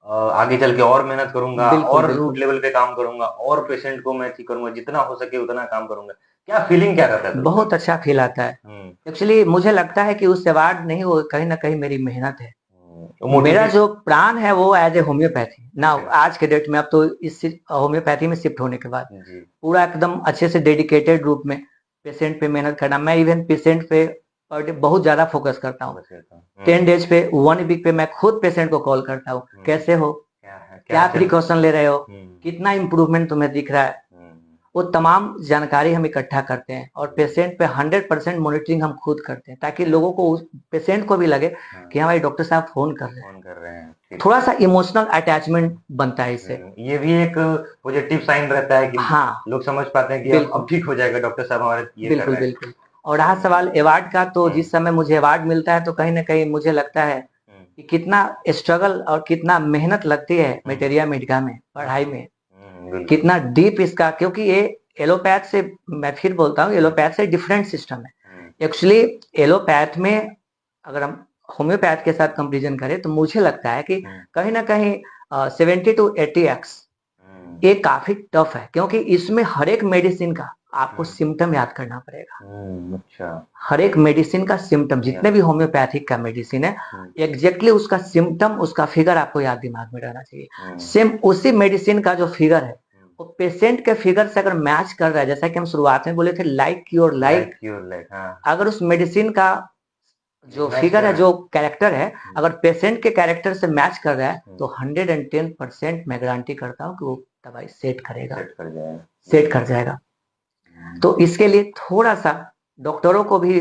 आगे चल के और मेहनत करूंगा और रूट लेवल पे काम करूंगा और पेशेंट को मैं ठीक करूंगा, जितना हो सके उतना काम करूंगा, क्या फीलिंग क्या रहता है? बहुत अच्छा फील आता है। एक्चुअली मुझे लगता है कि उस अवार्ड नहीं, वो कहीं ना कहीं मेरी मेहनत है। मेरा जो प्राण है वो एज ए होम्योपैथी ना, आज के डेट में अब तो इस होम्योपैथी में शिफ्ट होने के बाद पूरा एकदम अच्छे से डेडिकेटेड रूप में पेशेंट पे मेहनत करना। मैं इवन पेशेंट पे पर डे बहुत ज्यादा फोकस करता हूँ। 10 डेज पे 1 वीक पे मैं खुद पेशेंट को कॉल करता हूँ, कैसे हो, क्या प्रिकॉशन ले रहे हो, कितना इम्प्रूवमेंट तुम्हें दिख रहा है, वो तमाम जानकारी हम इकट्ठा करते हैं और पेशेंट पे 100% मॉनिटरिंग हम खुद करते हैं, ताकि लोगों को पेशेंट को भी लगे कि हाँ भाई डॉक्टर साहब फोन कर रहे हैं। थोड़ा सा इमोशनल अटैचमेंट बनता है इससे। ये भी एक पॉजिटिव साइन रहता है कि हाँ लोग समझ पाते हैं कि अब ठीक हो जाएगा डॉक्टर साहब हमारे ये कर रहे हैं। बिल्कुल। और रहा सवाल अवार्ड का, तो जिस समय मुझे अवार्ड मिलता है तो कहीं ना कहीं मुझे लगता है कि कितना स्ट्रगल और कितना मेहनत लगती है मेटेरिया मेडिका में, पढ़ाई में, कितना डीप इसका, क्योंकि ये एलोपैथ से, मैं फिर बोलता हूँ, एलोपैथ से डिफरेंट सिस्टम है। एक्चुअली एलोपैथ में अगर हम होम्योपैथ के साथ कंपेरिजन करें तो मुझे लगता है कि कहीं ना कहीं 70 to 80x ये काफी टफ है, क्योंकि इसमें हर एक मेडिसिन का आपको सिम्टम याद करना पड़ेगा। अच्छा। हर एक मेडिसिन का सिम्टम, जितने भी होम्योपैथिक का मेडिसिन है, एग्जैक्टली उसका सिम्टम, उसका फिगर आपको याद दिमाग में रहना चाहिए। सेम उसी मेडिसिन का जो फिगर है वो पेशेंट के फिगर से अगर मैच कर रहा है, जैसा कि हम शुरुआत में बोले थे लाइक योर लाइक, हाँ, अगर उस मेडिसिन का जो मैच फिगर कर है, रहा जो कैरेक्टर है, अगर पेशेंट के कैरेक्टर से मैच कर रहा है तो 110% मैं गारंटी करता हूँ कि वो दवाई सेट करेगा, सेट कर जाएगा। सेट कर जाएगा। तो इसके लिए थोड़ा सा डॉक्टरों को भी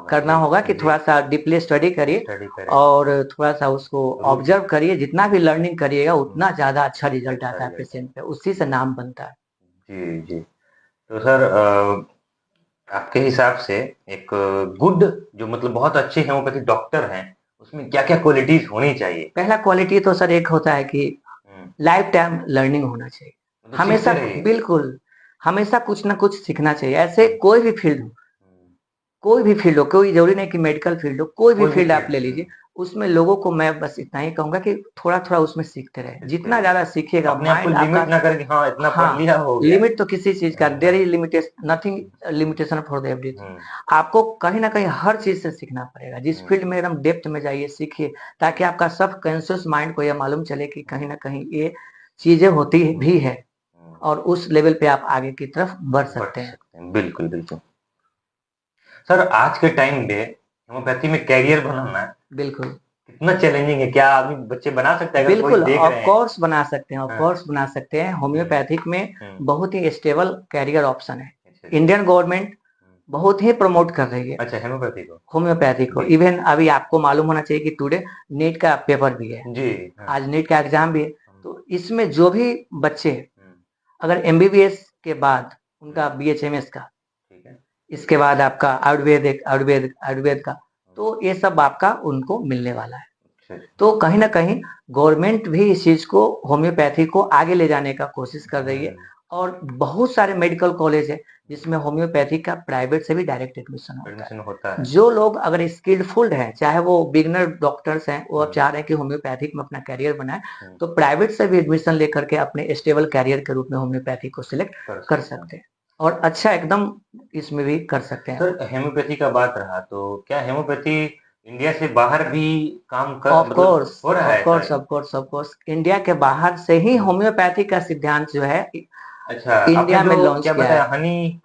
करना होगा कि थोड़ा सा डीपली स्टडी करिए स्टडी करें। और थोड़ा सा उसको ऑब्जर्व करिए। जितना भी लर्निंग करिएगा उतना ज्यादा अच्छा रिजल्ट आता है पेशेंट पे, उसी से नाम बनता है। जी जी। तो सर आपके हिसाब से एक गुड जो मतलब बहुत अच्छे होम्योपैथिक डॉक्टर हैं उसमें क्या क्या क्वालिटीज होनी चाहिए? पहला क्वालिटी तो सर एक होता है कि लाइफ टाइम लर्निंग होना चाहिए, मतलब हमेशा, सीखते रहिए। बिल्कुल हमेशा कुछ ना कुछ सीखना चाहिए। ऐसे कोई भी फील्ड हो, कोई भी फील्ड हो, कोई जरूरी नहीं कि मेडिकल फील्ड हो, कोई भी फील्ड आप ले लीजिए, उसमें लोगों को मैं बस इतना ही कहूंगा कि थोड़ा थोड़ा उसमें सीखते रहे। जितना ज्यादा सीखिएगा अपने आप को माइंड लिमिट आपका, ना करें कि हाँ इतना पढ़ लिया हो गया। लिमिट तो किसी चीज का, there is limitation, nothing limitation for the everything. आपको कहीं ना कहीं हर चीज से सीखना पड़ेगा। जिस फील्ड में एकदम डेप्थ में जाइए, सीखिए, ताकि आपका सब कॉन्शियस माइंड को यह मालूम चले कि कहीं ना कहीं ये चीजें होती भी है और उस लेवल पे आप आगे की तरफ बढ़ सकते हैं। बिल्कुल बिल्कुल। सर आज के टाइम पे होम्योपैथी में कैरियर बनाना बिल्कुल कितना चैलेंजिंग है? क्या आदमी बच्चे बना सकते हैं? अगर कोई बिल्कुल, देख ऑफ रहे हैं कोर्स बना सकते हैं, ऑफ कोर्स बना सकते हैं। होम्योपैथिक में बहुत ही स्टेबल कैरियर ऑप्शन है। इंडियन गवर्नमेंट बहुत ही प्रमोट कर रही है अच्छा होम्योपैथी को, होम्योपैथी को। इवन अभी आपको मालूम होना चाहिए कि टुडे नीट का पेपर भी है जी। आज नीट का एग्जाम भी है। तो इसमें जो भी बच्चे अगर एमबीबीएस के बाद उनका बीएचएमएस का, इसके बाद आपका आयुर्वेद का, तो ये सब आपका उनको मिलने वाला है। तो कहीं ना कहीं गवर्नमेंट भी इस चीज को, होम्योपैथी को आगे ले जाने का कोशिश कर रही है और बहुत सारे मेडिकल कॉलेज है जिसमें होम्योपैथी का प्राइवेट से भी डायरेक्ट एडमिशन होता है। जो लोग अगर स्किल्डफुल हैं, चाहे वो बिगनर डॉक्टर्स हैं, वो अब चाह रहे हैं कि होम्योपैथिक में अपना कैरियर बनाए, तो प्राइवेट से भी एडमिशन लेकर के अपने स्टेबल कैरियर के रूप में होम्योपैथी को सिलेक्ट कर सकते हैं और अच्छा एकदम इसमें भी कर सकते हैं। सर होम्योपैथी का बात रहा तो क्या होम्योपैथी इंडिया से बाहर भी काम कर ऑफ कोर्स, हो रहा है? ऑफ कोर्स इंडिया के बाहर से ही होम्योपैथी का सिद्धांत जो है अच्छा इंडिया में लॉन्च किया है।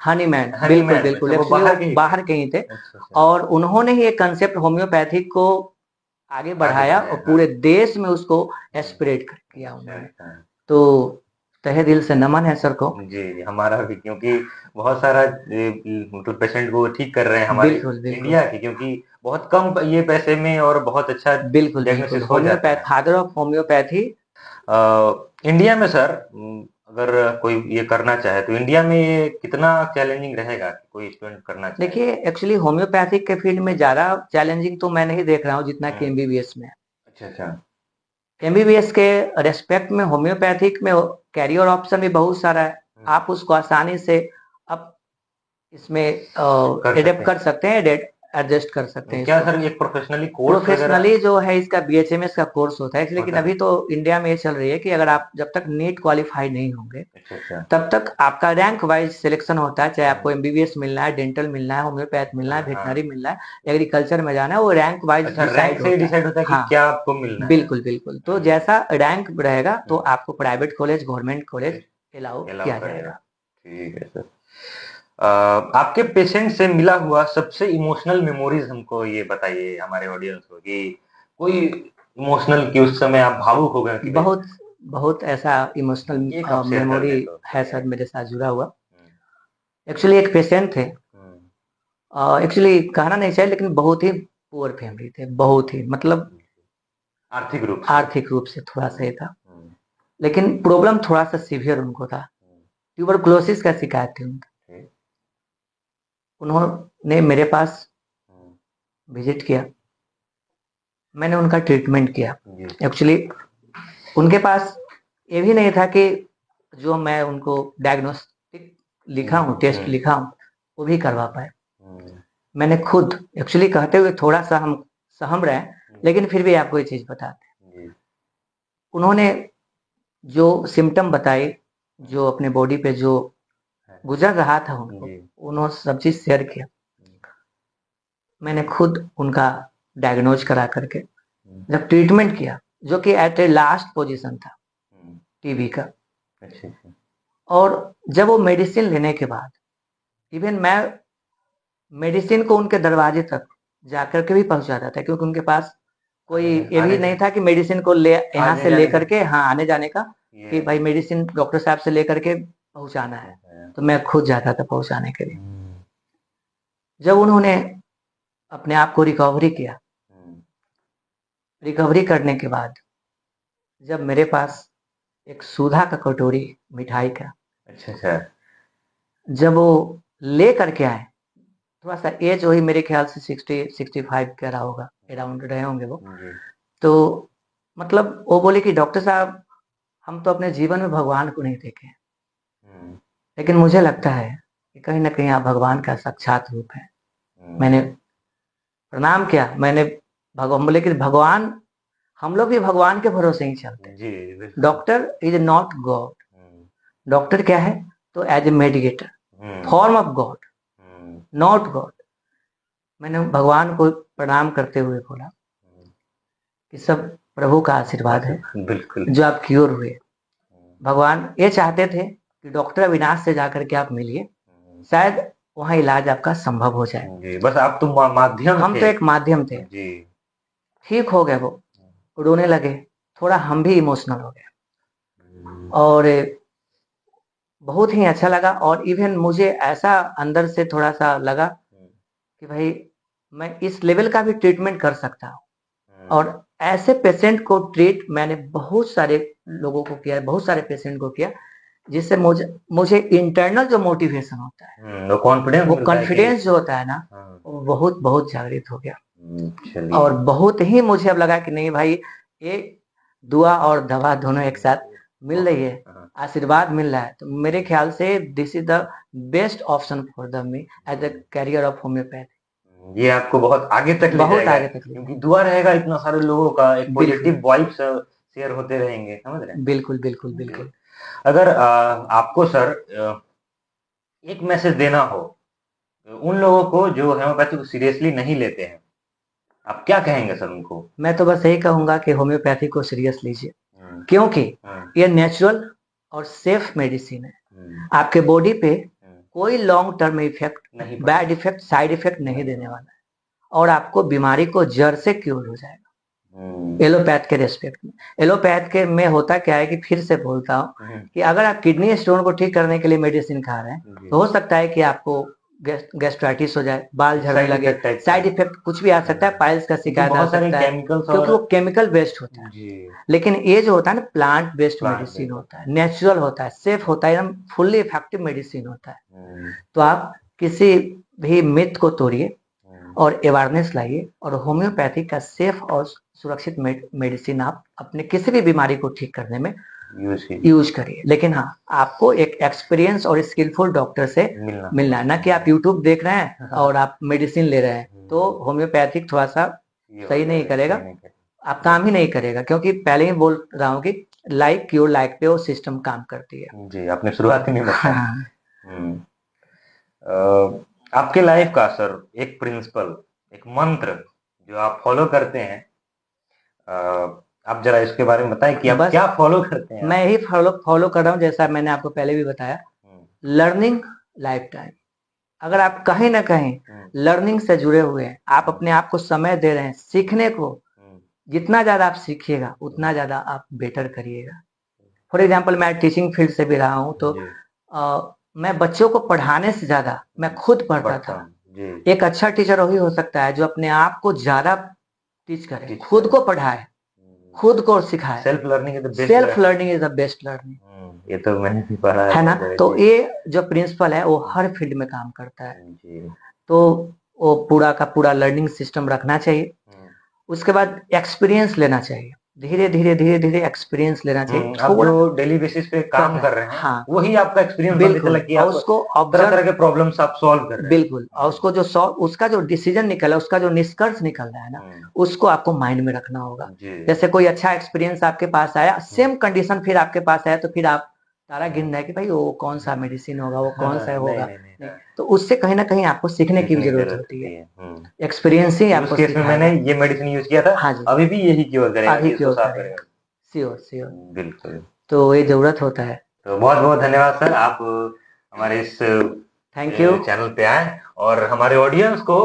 हनीमैन, बिल्कुल बिल्कुल, एक्चुअली बाहर के ही थे और उन्होंने ही एक कंसेप्ट होम्योपैथी को आगे बढ़ाया और पूरे देश में उसको स्प्रेड किया उन्होंने। तो तहे दिल से नमन है सर को। जी हमारा भी, क्योंकि बहुत सारा मतलब पेशेंट को ठीक कर रहे हैं हमारे इंडिया के, क्योंकि बहुत कम ये पैसे में और बहुत अच्छा बिल्कुल बिल्कुल। Homeopath, father of homeopathy India में। सर अगर कोई ये करना चाहे तो इंडिया में ये कितना चैलेंजिंग रहेगा कोई स्टूडेंट करना चाहे? देखिए एक्चुअली होम्योपैथिक के फील्ड में ज्यादा चैलेंजिंग तो मैं नहीं देख रहा हूँ जितना कि एमबीबीएस में। अच्छा एमबीबीएस के रेस्पेक्ट में होम्योपैथिक में कैरियर ऑप्शन भी बहुत सारा है। आप उसको आसानी से अब इसमें एडेप्ट कर सकते हैं, एडजस्ट कर सकते हैं। क्या सर एक प्रोफेशनली जो है इसका बीएचएमएस का कोर्स होता है, लेकिन अभी तो इंडिया में ये चल रही है कि अगर आप जब तक नीट क्वालिफाई नहीं होंगे तब तक आपका रैंक वाइज सिलेक्शन होता है। चाहे आपको एमबीबीएस मिलना है, डेंटल मिलना है, होम्योपैथ मिलना है, वेटनरी मिलना है, एग्रीकल्चर में जाना है, वो रैंक वाइज डिसाइड होता है कि क्या आपको मिलना है। बिल्कुल बिल्कुल। तो जैसा रैंक रहेगा तो आपको private college, government college allow किया जाएगा। ठीक है सर। आपके पेशेंट से मिला हुआ सबसे इमोशनल मेमोरीज हमको ये बताइए हमारे ऑडियंस को, कि कोई इमोशनल कि उस समय आप भावुक हो गए? बहुत बहुत ऐसा इमोशनल मेमोरी है सर मेरे साथ जुड़ा हुआ। एक्चुअली एक पेशेंट थे, एक्चुअली कहना नहीं चाहिए लेकिन बहुत ही पुअर फैमिली थे, बहुत ही मतलब आर्थिक रूप से थोड़ा सा था, लेकिन प्रॉब्लम थोड़ा सा सीवियर उनको था। ट्यूबरकुलोसिस का शिकायत थी उनकी। उन्होंने मेरे पास विजिट किया, मैंने उनका ट्रीटमेंट किया। एक्चुअली उनके पास ये भी नहीं था कि जो मैं उनको डायग्नोस्टिक लिखा हूँ, टेस्ट लिखा हूँ, वो भी करवा पाए। मैंने खुद एक्चुअली कहते हुए थोड़ा सा हम सहम रहे हैं, लेकिन फिर भी आपको ये चीज बताते हैं। उन्होंने जो सिम्टम बताए, जो अपने बॉडी पे जो गुजर रहा था उनको, उन्होंने सब चीज शेयर किया। मैंने खुद उनका डायग्नोज करा करके जब ट्रीटमेंट किया, जो कि एट ए लास्ट पोजीशन था टीबी का, अच्छा अच्छा। और जब वो मेडिसिन लेने के बाद इवन मैं मेडिसिन को उनके दरवाजे तक जाकर के भी पहुंचाता था, क्योंकि उनके पास कोई ये भी नहीं था कि मेडिसिन को ले यहाँ से लेकर के, हाँ, आने जाने का, कि भाई मेडिसिन डॉक्टर साहब से लेकर के पहुंचाना है, तो मैं खुद जाता था पहुंचाने के लिए। जब उन्होंने अपने आप को रिकवरी किया, रिकवरी करने के बाद जब मेरे पास एक सुधा का कटोरी मिठाई का, अच्छा अच्छा, जब वो ले करके आए, थोड़ा सा एज वही मेरे ख्याल से 60-65 का रहा होगा, अराउंड रहे होंगे वो। तो मतलब वो बोले कि डॉक्टर साहब, हम तो अपने जीवन में भगवान को नहीं देखे, लेकिन मुझे लगता है कि कहीं ना कहीं आप भगवान का साक्षात रूप है। मैंने प्रणाम किया, मैंने भगवान बोले कि भगवान, हम लोग भी भगवान के भरोसे ही चलते हैं। Doctor is not God. Doctor क्या है? तो as a medicator, form of God, not God. मैंने भगवान को प्रणाम करते हुए बोला कि सब प्रभु का आशीर्वाद है, बिल्कुल, जो आप क्योर हुए। भगवान ये चाहते थे कि डॉक्टर अविनाश से जाकर के आप मिलिए, शायद वहाँ इलाज आपका संभव हो जाए। जी, बस आप तो माध्यम हम थे। तो एक माध्यम थे। जी। ठीक हो गए, वो रोने लगे, थोड़ा हम भी इमोशनल हो गए, और बहुत ही अच्छा लगा। और इवन मुझे ऐसा अंदर से थोड़ा सा लगा कि भाई मैं इस लेवल का भी ट्रीटमेंट कर सकता हूँ। और ऐसे पेशेंट को ट्रीट मैंने बहुत सारे लोगों को किया, बहुत सारे पेशेंट को किया, जिससे मुझे इंटरनल जो मोटिवेशन होता है, वो कॉन्फिडेंस जो होता है ना, वो बहुत बहुत जागृत हो गया। और बहुत ही मुझे अब लगा कि नहीं भाई, ये दुआ और दवा दोनों एक साथ मिल रही है, आशीर्वाद मिल रहा है। तो मेरे ख्याल से this is the best option for the me as a career of homeopathy. ये आपको बहुत आगे तक ले बहुत जाएगा, आगे तक, क्योंकि दुआ रहेगा, इतना सारे लोगों का एक पॉजिटिव वाइब्स शेयर होते रहेंगे, समझ रहे हैं? बिल्कुल बिल्कुल बिल्कुल। अगर आपको सर एक मैसेज देना हो उन लोगों को जो होम्योपैथी को सीरियसली नहीं लेते हैं, आप क्या कहेंगे सर उनको? मैं तो बस यही कहूंगा कि होम्योपैथी को सीरियस लीजिए, क्योंकि ये नेचुरल और सेफ मेडिसिन है। आपके बॉडी पे कोई long term effect, bad effect, side effect नहीं देने वाला है, और आपको बीमारी को जड़ से क्योर हो जाएगा। एलोपैथ के रेस्पेक्ट में, एलोपैथ के में होता क्या है कि फिर से बोलता हूँ कि अगर आप किडनी स्टोन को ठीक करने के लिए मेडिसिन खा रहे हैं, तो हो सकता है कि आपको गैस्ट्राइटिस हो जाए, बाल झड़ने लगे, साइड इफेक्ट कुछ भी आ सकता है, पाइल्स का शिकायत आ सकता है, क्योंकि वो केमिकल बेस्ड होता है। लेकिन ये जो होता है ना, प्लांट बेस्ड मेडिसिन होता है, नेचुरल होता है, सेफ होता है, एकदम फुल्ली इफेक्टिव मेडिसिन होता है। तो आप किसी भी मिथ को तोड़िए और अवेयरनेस लाइए, और होम्योपैथी का सेफ और सुरक्षित मेडिसिन आप अपने किसी भी बीमारी को ठीक करने में यूज करिए। लेकिन हाँ, आपको एक एक्सपीरियंस और स्किलफुल डॉक्टर से मिलना है, ना कि आप यूट्यूब देख रहे हैं और आप मेडिसिन ले रहे हैं, तो होम्योपैथिक थोड़ा सा सही नहीं करेगा, आप काम ही नहीं करेगा। क्योंकि पहले ही बोल रहा हूँ कि लाइक क्योर लाइक पे वो सिस्टम काम करती है। जी, आपने शुरुआत में बताया। आपके लाइफ का सर एक प्रिंसिपल, एक मंत्र जो आप फॉलो करते हैं, आप जरा इसके बारे में बताएं कि आप क्या फॉलो करते हैं? मैं ही फॉलो कर रहा हूँ, जैसा मैंने आपको पहले भी बताया, लर्निंग लाइफ टाइम। अगर आप कहीं ना कहीं लर्निंग से जुड़े हुए हैं, आप अपने आप को समय दे रहे हैं सीखने को, जितना ज्यादा आप सीखिएगा उतना ज्यादा आप बेटर करिएगा। फॉर एग्जाम्पल, मैं टीचिंग फील्ड से भी रहा हूँ, तो मैं बच्चों को पढ़ाने से ज्यादा मैं खुद पढ़ता था। एक अच्छा टीचर वही हो सकता है जो अपने आप को ज्यादा टीच करे, खुद को पढ़ाए, खुद को सिखाए। Self learning is the best learning. ये तो मैंने भी पढ़ा है ना। तो ये जो प्रिंसिपल है वो हर फील्ड में काम करता है। तो वो पूरा का पूरा लर्निंग सिस्टम रखना चाहिए। उसके बाद एक्सपीरियंस लेना चाहिए, धीरे धीरे एक्सपीरियंस लेना चाहिए। आप जो डेली बेसिस पे काम कर रहे हैं, हाँ, वही आपका एक्सपीरियंस बिल्कुल, और उसको तरह तरह के प्रॉब्लम्स आप सॉल्व कर रहे हैं। बिल्कुल, और उसको जो उसका जो डिसीजन निकला, उसका जो निष्कर्ष निकल रहा है ना, उसको आपको माइंड में रखना होगा। जैसे कोई अच्छा एक्सपीरियंस आपके पास आया, सेम कंडीशन फिर आपके पास आया, तो फिर आप तारा गिन रहे हैं कि भाई वो कौन सा मेडिसिन होगा, वो कौन सा होगा। तो उससे कहीं ना कहीं आपको सीखने की जरूरत होती है। एक्सपीरियंस ही आपको केस में मैंने ये मेडिसिन यूज किया था, हाँ जी, अभी भी यही क्योर करेगा, अभी क्योर करेगा, श्योर बिल्कुल। तो ये जरूरत होता है। तो बहुत बहुत धन्यवाद सर, आप हमारे इस थैंक यू। चैनल पे आए और हमारे ऑडियंस को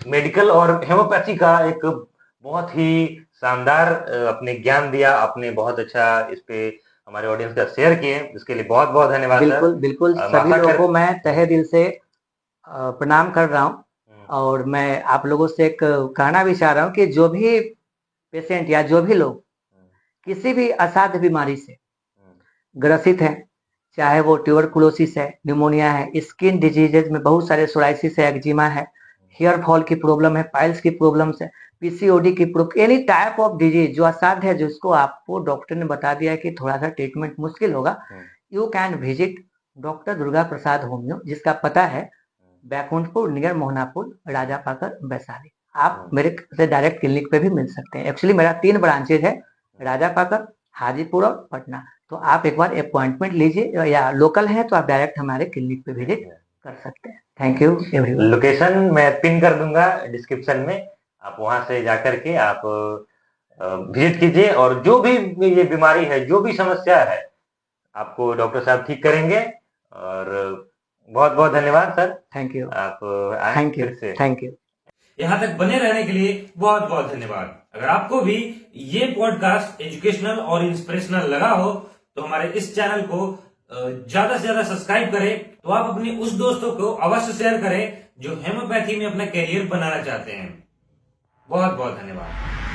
मेडिकल और हेमोपैथी का एक बहुत ही शानदार अपने ज्ञान दिया, आपने बहुत अच्छा इस पे हमारे ऑडियंस का शेयर किए, इसके लिए बहुत बहुत धन्यवाद सर। बिल्कुल बिल्कुल, सभी लोगों को मैं तहे दिल से प्रणाम कर रहा हूँ। और मैं आप लोगों से एक कहना भी चाह रहा हूँ कि जो भी पेशेंट या जो भी लोग किसी भी असाध्य बीमारी से ग्रसित हैं, चाहे वो ट्यूबरकुलोसिस है, न्यूमोनिया है, स्किन डिजीजेज में बहुत सारे सोराइसिस है, एक्जिमा है, हेयर फॉल की प्रॉब्लम है, पाइल्स की प्रॉब्लम्स है, पीसीओडी की problem, any type of disease जो असाध्य है, जिसको आपको डॉक्टर ने बता दिया है कि थोड़ा सा ट्रीटमेंट मुश्किल होगा, you can visit doctor Durga Prasad homeo, जिसका पता है बैकुंठपुर नियर मोहनापुर, राजा पाकर, वैशाली। आप मेरे से डायरेक्ट क्लिनिक पे भी मिल सकते हैं। एक्चुअली मेरा 3 ब्रांचेज है, राजा पाकर, हाजीपुर और पटना। तो आप एक बार अपॉइंटमेंट लीजिए, या लोकल है तो आप डायरेक्ट हमारे क्लिनिक पे विजिट कर सकते हैं। Thank you everyone. लोकेशन मैं पिन कर दूंगा डिस्क्रिप्शन में, आप वहां से जाकर के आप विजिट कीजिए और जो भी ये बीमारी है, जो भी समस्या है, आपको डॉक्टर साहब ठीक करेंगे। और बहुत बहुत धन्यवाद सर। Thank you. आप थैंक यू। Thank you. यहाँ तक बने रहने के लिए बहुत बहुत धन्यवाद। अगर आपको भी ये पॉडकास्ट एजुकेशनल और इंस्पिरेशनल लगा हो तो हमारे इस चैनल को ज्यादा से ज्यादा सब्सक्राइब करें। तो आप अपने उस दोस्तों को अवश्य शेयर करें जो हेमोपैथी में अपना करियर बनाना चाहते हैं। बहुत बहुत धन्यवाद।